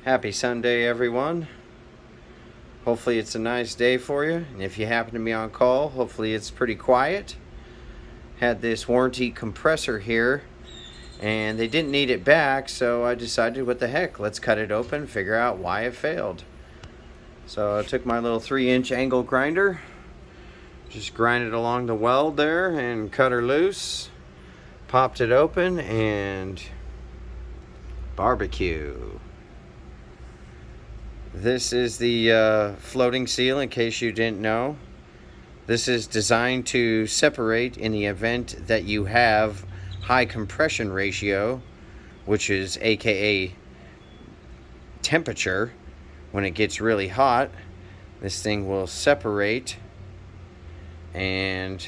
Happy Sunday, everyone. Hopefully it's a nice day for you. And if you happen to be on call, hopefully it's pretty quiet. Had this warranty compressor here, and they didn't need it back, so I decided, what the heck, let's cut it open, figure out why it failed. So I took my little 3-inch angle grinder, just grinded along the weld there and cut her loose. Popped it open and barbecue. This is the floating seal, in case you didn't know. This is designed to separate in the event that you have high compression ratio, which is aka temperature. When it gets really hot, this thing will separate and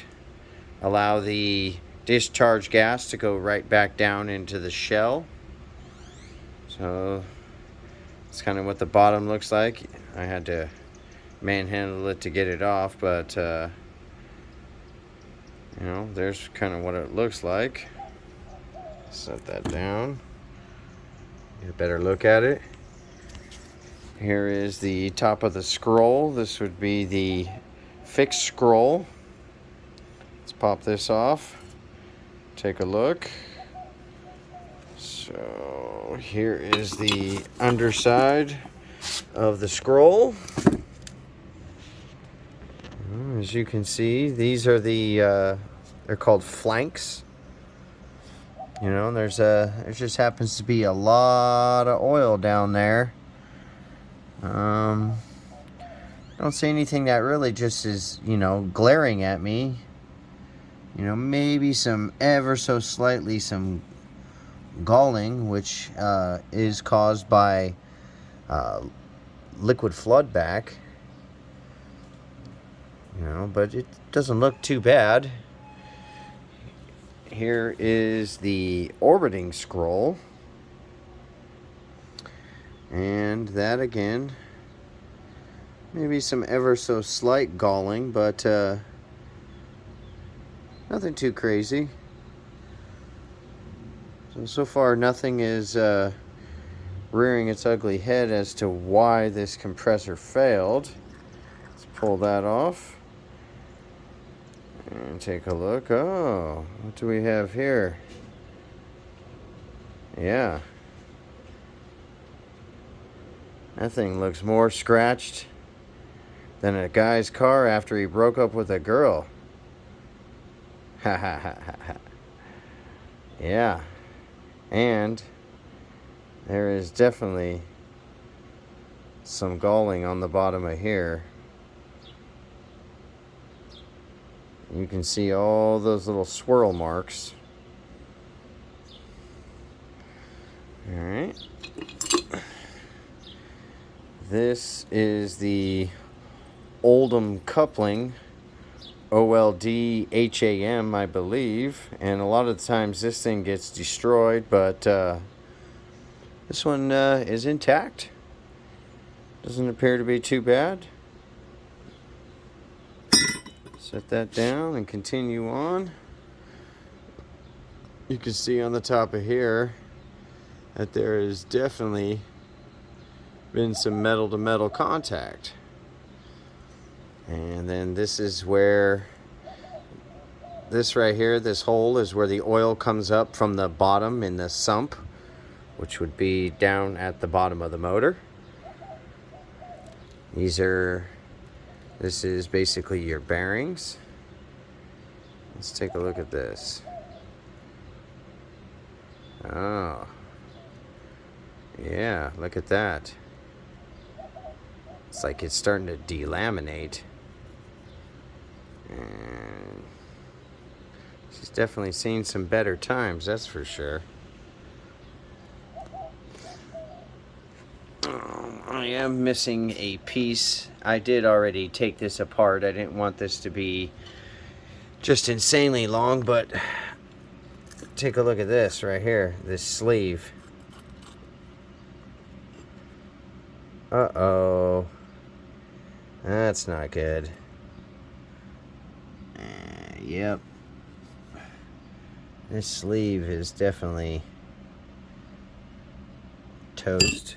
allow the discharge gas to go right back down into the shell. So it's kind of what the bottom looks like. I had to manhandle it to get it off, but you know, there's kind of what it looks like. Set that down, get a better look at it. Here is the top of the scroll. This would be the fixed scroll. Let's pop this off, take a look. So here is the underside of the scroll. As you can see, these are the they're called flanks. You know, there just happens to be a lot of oil down there. Don't see anything that really just is, you know, glaring at me. You know, maybe some ever so slightly some galling, which is caused by liquid floodback. You know, but it doesn't look too bad. Here is the orbiting scroll, and that again, maybe some ever so slight galling, but nothing too crazy. So far nothing is rearing its ugly head as to why this compressor failed. Let's pull that off and take a look. Oh, what do we have here? Yeah, that thing looks more scratched than a guy's car after he broke up with a girl. Ha ha ha ha ha. Yeah. And there is definitely some galling on the bottom of here. You can see all those little swirl marks. All right. This is the Oldham coupling, OLD-HAM, I believe, and a lot of the times this thing gets destroyed, but this one is intact. Doesn't appear to be too bad. Set that down and continue on. You can see on the top of here that there has definitely been some metal to metal contact. And then this is where, this right here, this hole is where the oil comes up from the bottom in the sump, which would be down at the bottom of the motor. This is basically your bearings. Let's take a look at this. Oh, yeah, look at that. It's like it's starting to delaminate. And she's definitely seen some better times, that's for sure. I am missing a piece. I did already take this apart. I didn't want this to be just insanely long, but take a look at this right here, this sleeve. Uh-oh. That's not good. Yep. This sleeve is definitely toast.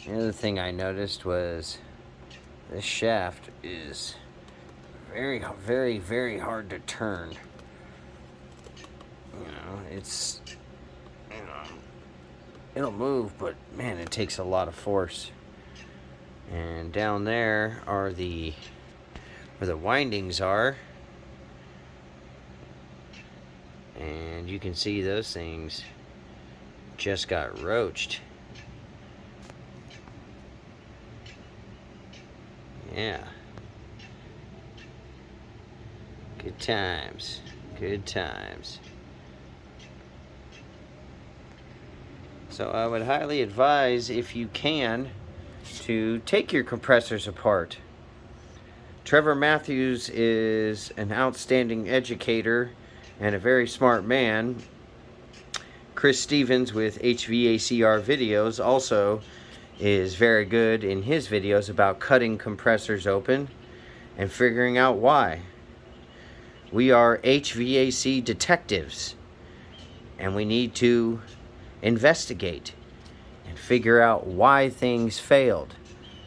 the other thing I noticed was this shaft is very, very, very hard to turn. You know, it's, you know, it'll move, but man, it takes a lot of force. And down there are where the windings are. And you can see those things just got roached. Yeah. Good times. Good times. So I would highly advise, if you can, to take your compressors apart. Trevor Matthews is an outstanding educator and a very smart man. Chris Stevens with HVACR videos also is very good in his videos about cutting compressors open and figuring out why. We are HVAC detectives, and we need to investigate and figure out why things failed,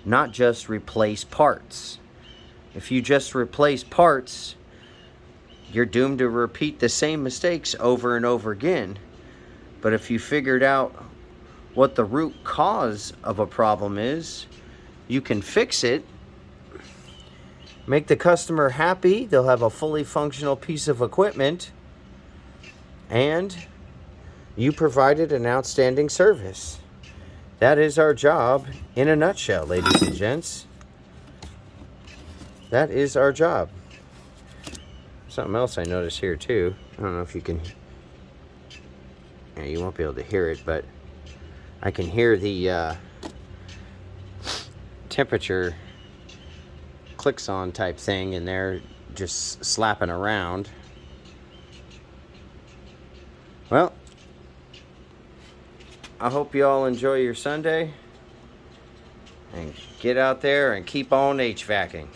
not just replace parts. If you just replace parts, you're doomed to repeat the same mistakes over and over again. But if you figured out what the root cause of a problem is, you can fix it, make the customer happy, they'll have a fully functional piece of equipment, and you provided an outstanding service. That is our job in a nutshell, ladies and gents. That is our job. Something else I noticed here too. I don't know if you can, yeah, you won't be able to hear it, but I can hear the temperature clicks on type thing, and they're just slapping around. Well, I hope you all enjoy your Sunday and get out there and keep on HVACing.